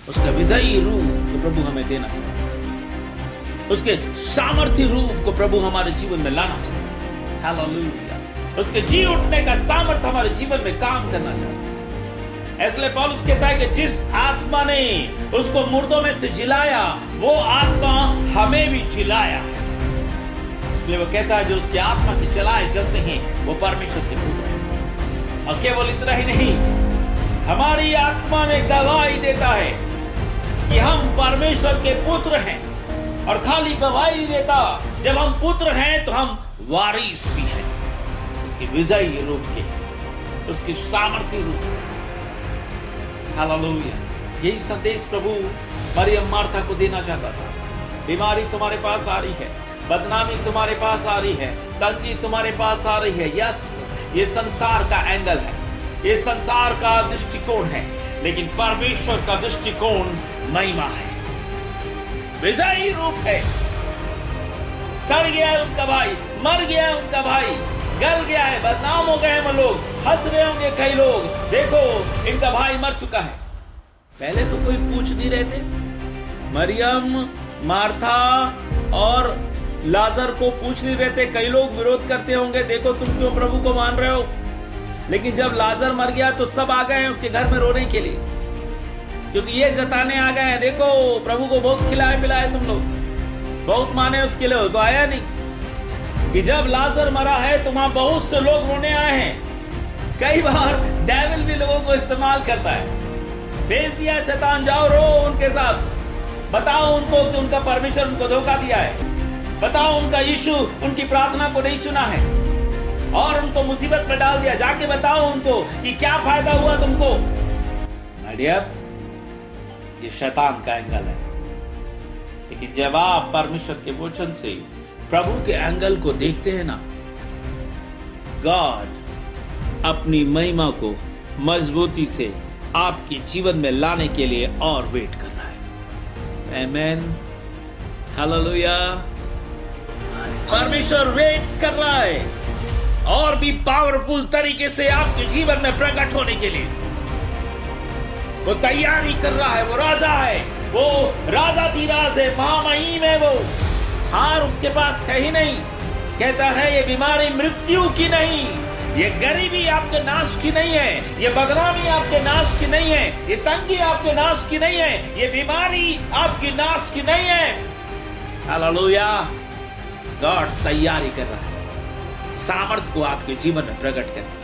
उसका विजयी रूप को प्रभु हमें देना चाहता है। उसके सामर्थ्य रूप को प्रभु हमारे जीवन में लाना चाहता है। हालेलुया। उसके जी उठने का सामर्थ्य हमारे जीवन में काम करना चाहता है। इसलिए पौलुस कहता है कि जिस आत्मा ने उसको मुर्दों में से जिलाया, वो आत्मा हमें भी जिलाया है। इसलिए वो कहता है जो उसकी आत्मा के चलाए चलते हैं वो परमेश्वर के पुत्र हैं। और केवल इतना ही नहीं, हमारी आत्मा में गवाही देता है कि हम परमेश्वर के पुत्र हैं। और खाली गवाही नहीं देता, जब हम पुत्र हैं तो हम वारिस भी हैं उसके विजयी रूप के, उसकी सामर्थ्य रूप के। हालेलुया। यही संदेश प्रभु मरियम मार्था को देना चाहता था। बीमारी तुम्हारे पास आ रही है, बदनामी तुम्हारे पास आ रही है, तंगी तुम्हारे पास आ रही है। यस, ये संसार का एंगल है, ये संसार का दृष्टिकोण है, लेकिन परमेश्वर का दृष्टिकोण महिमा है, विजयी रूप है। सड़ गया है उनका भाई, मर गया है उनका भाई, गल गया है, बदनाम हो गए हैं वो लोग, हंस रहे होंगे कई लोग, देखो इनका भाई मर चुका है। पहले तो कोई पूछ नहीं रहे थे। मरियम, मार्था और लाजर को पूछ नहीं रहे थे। कई लोग विरोध करते होंगे, देखो तुम क्यों प्रभु को मान रहे हो। लेकिन जब लाजर मर गया तो सब आ गए हैं उसके घर में रोने के लिए, क्योंकि ये जताने आ गए हैं, देखो प्रभु को बहुत खिलाए पिलाए तुम लोग, बहुत माने उसके लिए, तो आया नहीं कि जब लाजर मरा है तो वहां बहुत से लोग रोने आए हैं। कई बार डेविल भी लोगों को इस्तेमाल करता है, भेज दिया शैतान, जाओ रो उनके साथ, बताओ उनको कि उनका परमेश्वर उनको धोखा दिया है, बताओ उनका यीशु उनकी प्रार्थना को नहीं सुना है और उनको मुसीबत में डाल दिया, जाके बताओ उनको कि क्या फायदा हुआ तुमको। माय डियर्स, ये शैतान का एंगल है। लेकिन जब आप परमेश्वर के वचन से प्रभु के एंगल को देखते हैं ना, गॉड अपनी महिमा को मजबूती से आपके जीवन में लाने के लिए और वेट कर रहा है। आमेन, हालेलुया। परमेश्वर वेट कर रहा है और भी पावरफुल तरीके से आपके जीवन में प्रकट होने के लिए। वो तैयारी कर रहा है, वो राजा है, वो राजा धीराज है, महामहिम है, वो हार उसके पास है ही नहीं। कहता है ये बीमारी मृत्यु की नहीं, ये गरीबी आपके नाश की नहीं है, ये बदनामी आपके नाश की नहीं है, ये तंगी आपके नाश की नहीं है, ये बीमारी आपकी नाश की नहीं है। हालेलुया। गॉड तैयारी कर रहा है सामर्थ को आपके जीवन में प्रकट करने।